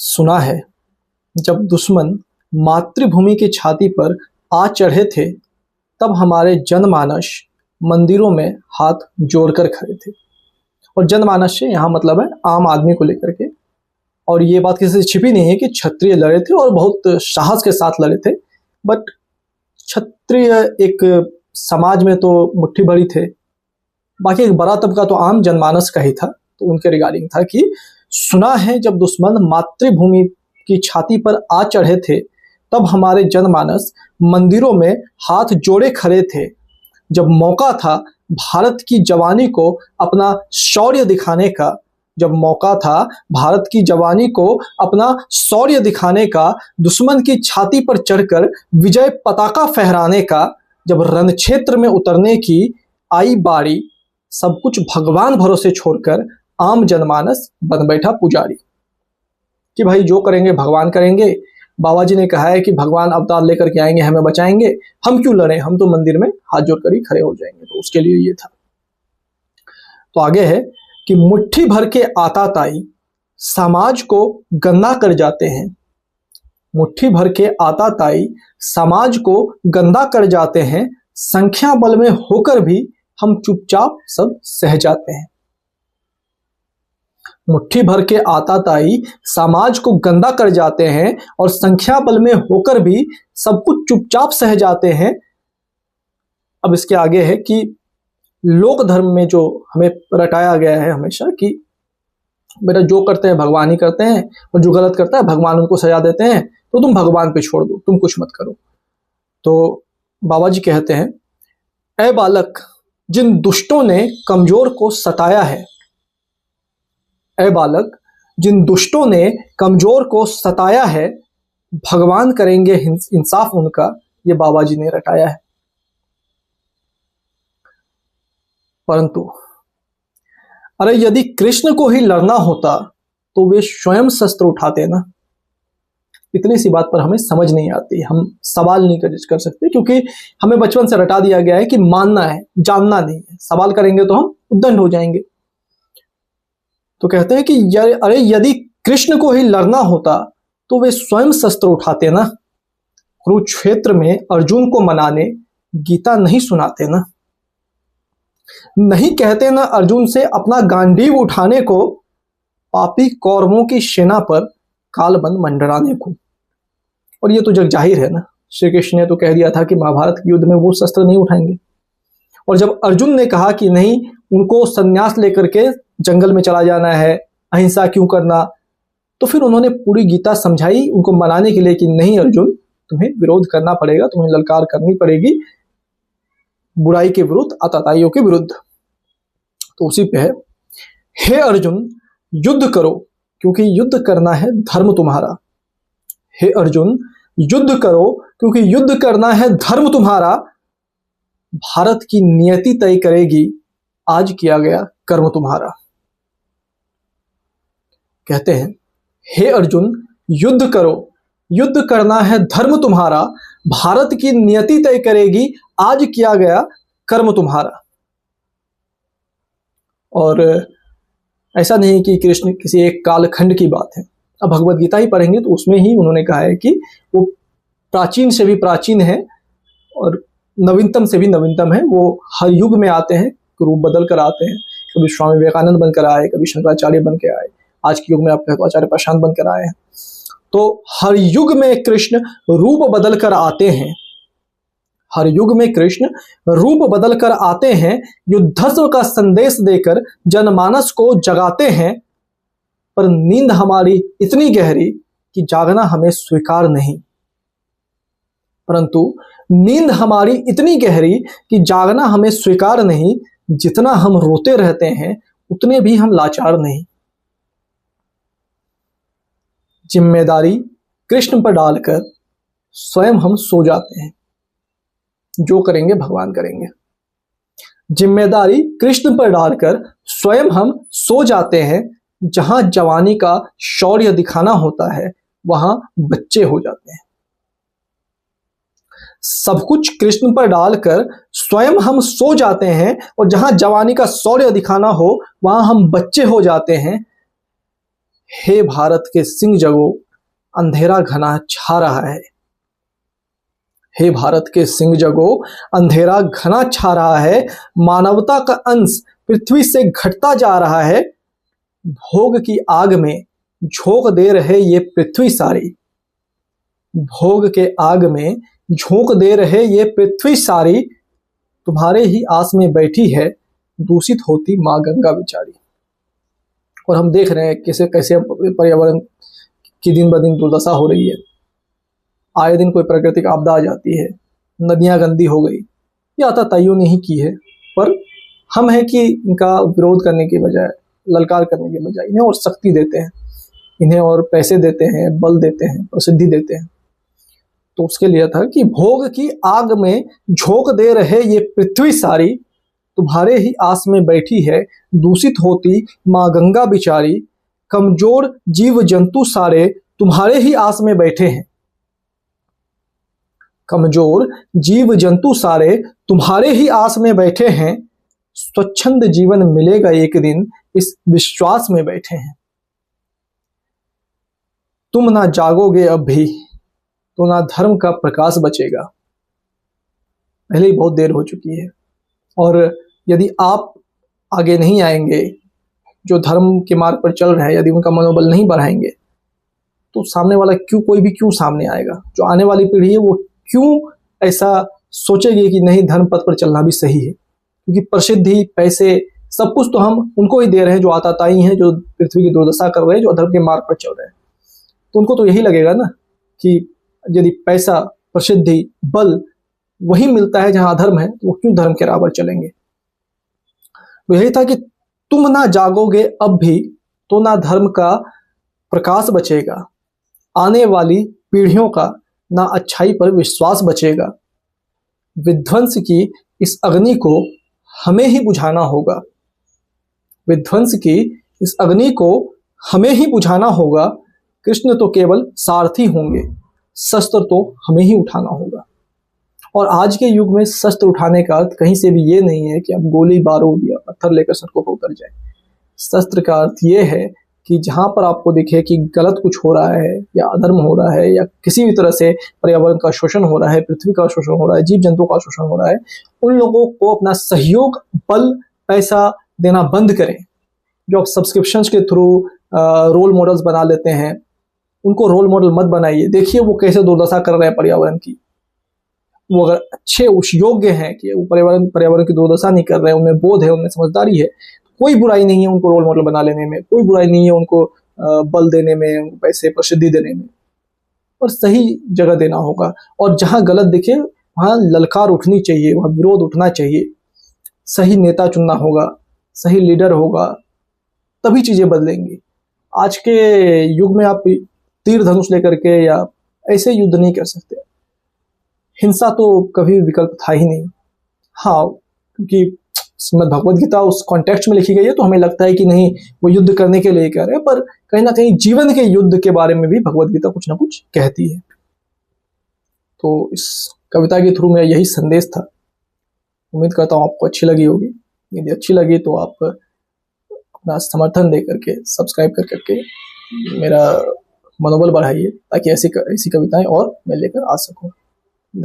सुना है जब दुश्मन मातृभूमि की छाती पर आ चढ़े थे, तब हमारे जनमानस मंदिरों में हाथ जोड़कर खड़े थे। और जनमानस से यहाँ मतलब है आम आदमी को लेकर के। और ये बात किसी से छिपी नहीं है कि क्षत्रिय लड़े थे और बहुत साहस के साथ लड़े थे। बट क्षत्रिय एक समाज में तो मुट्ठी भरी थे, बाकी एक बड़ा तबका तो आम जनमानस का ही था। तो उनके रिगार्डिंग था कि सुना है जब दुश्मन मातृभूमि की छाती पर आ चढ़े थे, तब हमारे जनमानस मंदिरों में हाथ जोड़े खड़े थे। जब मौका था भारत की जवानी को अपना शौर्य दिखाने का, जब मौका था भारत की जवानी को अपना शौर्य दिखाने का, दुश्मन की छाती पर चढ़कर विजय पताका फहराने का, जब रण क्षेत्र में उतरने की आई बारी, सब कुछ भगवान भरोसे छोड़कर आम जनमानस बन बैठा पुजारी। कि भाई जो करेंगे भगवान करेंगे। बाबा जी ने कहा है कि भगवान अवतार लेकर के आएंगे, हमें बचाएंगे, हम क्यों लड़ें, हम तो मंदिर में हाथ जोड़कर ही खड़े हो जाएंगे। तो उसके लिए ये था। तो आगे है कि मुट्ठी भर के आताताई समाज को गंदा कर जाते हैं। मुट्ठी भर के आताताई समाज को गंदा कर जाते हैं, संख्या बल में होकर भी हम चुपचाप सब सह जाते हैं। मुट्ठी भर के आताताई समाज को गंदा कर जाते हैं और संख्या बल में होकर भी सब कुछ चुपचाप सह जाते हैं। अब इसके आगे है कि लोक धर्म में जो हमें रटाया गया है हमेशा कि बेटा जो करते हैं भगवान ही करते हैं, और जो गलत करता है भगवान उनको सजा देते हैं, तो तुम भगवान पे छोड़ दो, तुम कुछ मत करो। तो बाबा जी कहते हैं, ऐ बालक, जिन दुष्टों ने कमजोर को सताया है, ऐ बालक, जिन दुष्टों ने कमजोर को सताया है, भगवान करेंगे इंसाफ उनका, ये बाबा जी ने रटाया है। परंतु अरे यदि कृष्ण को ही लड़ना होता तो वे स्वयं शस्त्र उठाते ना। इतनी सी बात पर हमें समझ नहीं आती, हम सवाल नहीं कर सकते, क्योंकि हमें बचपन से रटा दिया गया है कि मानना है, जानना नहीं है। सवाल करेंगे तो हम उद्दंड हो जाएंगे। तो कहते हैं कि अरे यदि कृष्ण को ही लड़ना होता तो वे स्वयं शस्त्र उठाते ना। कुरुक्षेत्र में अर्जुन को मनाने गीता नहीं सुनाते ना। नहीं कहते ना अर्जुन से अपना गांडीव उठाने को, पापी कौरवों की सेना पर कालबन मंडराने को। और ये तो जग जाहिर है ना, श्री कृष्ण ने तो कह दिया था कि महाभारत के युद्ध में वो शस्त्र नहीं उठाएंगे। और जब अर्जुन ने कहा कि नहीं, उनको संन्यास लेकर के जंगल में चला जाना है, अहिंसा क्यों करना, तो फिर उन्होंने पूरी गीता समझाई उनको मनाने के लिए कि नहीं अर्जुन, तुम्हें विरोध करना पड़ेगा, तुम्हें ललकार करनी पड़ेगी बुराई के विरुद्ध, आताताइयों के विरुद्ध। तो उसी पे है, हे अर्जुन युद्ध करो क्योंकि युद्ध करना है धर्म तुम्हारा। हे अर्जुन युद्ध करो क्योंकि युद्ध करना है धर्म तुम्हारा। भारत की नियति तय करेगी आज किया गया कर्म तुम्हारा। कहते हैं, हे अर्जुन युद्ध करो, युद्ध करना है धर्म तुम्हारा, भारत की नियति तय करेगी आज किया गया कर्म तुम्हारा। और ऐसा नहीं कि कृष्ण किसी एक कालखंड की बात है। अब भगवत गीता ही पढ़ेंगे तो उसमें ही उन्होंने कहा है कि वो प्राचीन से भी प्राचीन है और नवीनतम से भी नवीनतम है। वो हर युग में आते हैं, रूप बदल कर आते हैं। कभी स्वामी विवेकानंद बनकर आए, कभी शंकराचार्य बन के आए, आज के युग में आप कहते हो आचार्य प्रशांत बनकर आए हैं। तो हर युग में कृष्ण रूप बदल कर आते हैं, हर युग में कृष्ण रूप बदल कर आते हैं, युद्धस्व का संदेश देकर जनमानस को जगाते हैं। पर नींद हमारी इतनी गहरी कि जागना हमें स्वीकार नहीं, परंतु नींद हमारी इतनी गहरी कि जागना हमें स्वीकार नहीं। जितना हम रोते रहते हैं उतने भी हम लाचार नहीं। जिम्मेदारी कृष्ण पर डालकर स्वयं हम सो जाते हैं, जो करेंगे भगवान करेंगे। जिम्मेदारी कृष्ण पर डालकर स्वयं हम सो जाते हैं। जहां जवानी का शौर्य दिखाना होता है वहां बच्चे हो जाते हैं। सब कुछ कृष्ण पर डालकर स्वयं हम सो जाते हैं और जहां जवानी का शौर्य दिखाना हो वहां हम बच्चे हो जाते हैं। हे भारत के सिंह जगो, अंधेरा घना छा रहा है। हे भारत के सिंह जगो, अंधेरा घना छा रहा है। मानवता का अंश पृथ्वी से घटता जा रहा है। भोग की आग में झोंक दे रहे ये पृथ्वी सारी। भोग के आग में झोंक दे रहे ये पृथ्वी सारी। तुम्हारे ही आस में बैठी है दूषित होती माँ गंगा बेचारी। और हम देख रहे हैं कैसे कैसे पर्यावरण की दिन ब दिन दुर्दशा हो रही है। आए दिन कोई प्राकृतिक आपदा आ जाती है, नदियां गंदी हो गई। ये आताताइयों ने ही की है, पर हम हैं कि इनका विरोध करने के बजाय, ललकार करने के बजाय इन्हें और शक्ति देते हैं, इन्हें और पैसे देते हैं, बल देते हैं, प्रसिद्धि देते हैं। तो उसके लिए था कि भोग की आग में झोंक दे रहे ये पृथ्वी सारी। तुम्हारे ही आस में बैठी है दूषित होती माँ गंगा बिचारी। कमजोर जीव जंतु सारे तुम्हारे ही आस में बैठे हैं। कमजोर जीव जंतु सारे तुम्हारे ही आस में बैठे हैं। स्वच्छंद जीवन मिलेगा एक दिन इस विश्वास में बैठे हैं। तुम ना जागोगे अब भी तो ना धर्म का प्रकाश बचेगा। पहले ही बहुत देर हो चुकी है, और यदि आप आगे नहीं आएंगे, जो धर्म के मार्ग पर चल रहे हैं, यदि उनका मनोबल नहीं बढ़ाएंगे, तो सामने वाला कोई भी क्यों सामने आएगा? जो आने वाली पीढ़ी है वो क्यों ऐसा सोचेगी कि नहीं, धर्म पथ पर चलना भी सही है? क्योंकि प्रसिद्धि, पैसे, सब कुछ तो हम उनको ही दे रहे हैं जो आताताई हैं, जो पृथ्वी की दुर्दशा कर रहे हैं, जो अधर्म के मार्ग पर चल रहे हैं। तो उनको तो यही लगेगा ना कि यदि पैसा, प्रसिद्धि, बल वही मिलता है जहां अधर्म है, तो वो क्यों धर्म के राह पर चलेंगे? तो यही था कि तुम ना जागोगे अब भी तो ना धर्म का प्रकाश बचेगा। आने वाली पीढ़ियों का ना अच्छाई पर विश्वास बचेगा। विध्वंस की इस अग्नि को हमें ही बुझाना होगा। विध्वंस की इस अग्नि को हमें ही बुझाना होगा। कृष्ण तो केवल सारथी होंगे, शस्त्र तो हमें ही उठाना होगा। और आज के युग में शस्त्र उठाने का अर्थ कहीं से भी ये नहीं है कि आप गोली बारूद या पत्थर लेकर सड़कों पर उतर जाए। शस्त्र का अर्थ ये है कि जहां पर आपको दिखे कि गलत कुछ हो रहा है, या अधर्म हो रहा है, या किसी भी तरह से पर्यावरण का शोषण हो रहा है, पृथ्वी का शोषण हो रहा है, जीव जंतुओं का शोषण हो रहा है, उन लोगों को अपना सहयोग, बल, पैसा देना बंद करें। जो आप सब्सक्रिप्शन के थ्रू रोल मॉडल्स बना लेते हैं, उनको रोल मॉडल मत बनाइए। देखिए वो कैसे दुर्दशा कर रहे हैं पर्यावरण की। वो अगर अच्छे, उस योग्य हैं कि वो पर्यावरण की दुर्दशा नहीं कर रहे हैं, उनमें बोध है, उनमें समझदारी है, कोई बुराई नहीं है उनको रोल मॉडल बना लेने में, कोई बुराई नहीं है उनको बल देने में, उनको पैसे, प्रसिद्धि देने में। और सही जगह देना होगा, और जहां गलत दिखे वहां ललकार उठनी चाहिए, वहां विरोध उठना चाहिए। सही नेता चुनना होगा, सही लीडर होगा, तभी चीजें बदलेंगी। आज के युग में आप तीर धनुष लेकर के या ऐसे युद्ध नहीं कर सकते। हिंसा तो कभी विकल्प था ही नहीं। हाँ, क्योंकि श्रीमद् भगवद गीता उस कॉन्टेक्स्ट में लिखी गई है, तो हमें लगता है कि नहीं, वो युद्ध करने के लिए कह रहे हैं, पर कहीं ना कहीं जीवन के युद्ध के बारे में भी भगवद गीता कुछ ना कुछ कहती है। तो इस कविता के थ्रू मेरा यही संदेश था। उम्मीद करता हूँ आपको अच्छी लगी होगी। यदि अच्छी लगी तो आप अपना समर्थन दे करके, सब्सक्राइब कर करके मेरा मनोबल बढ़ाइए, ताकि ऐसी कविताएं और मैं लेकर आ सकूं।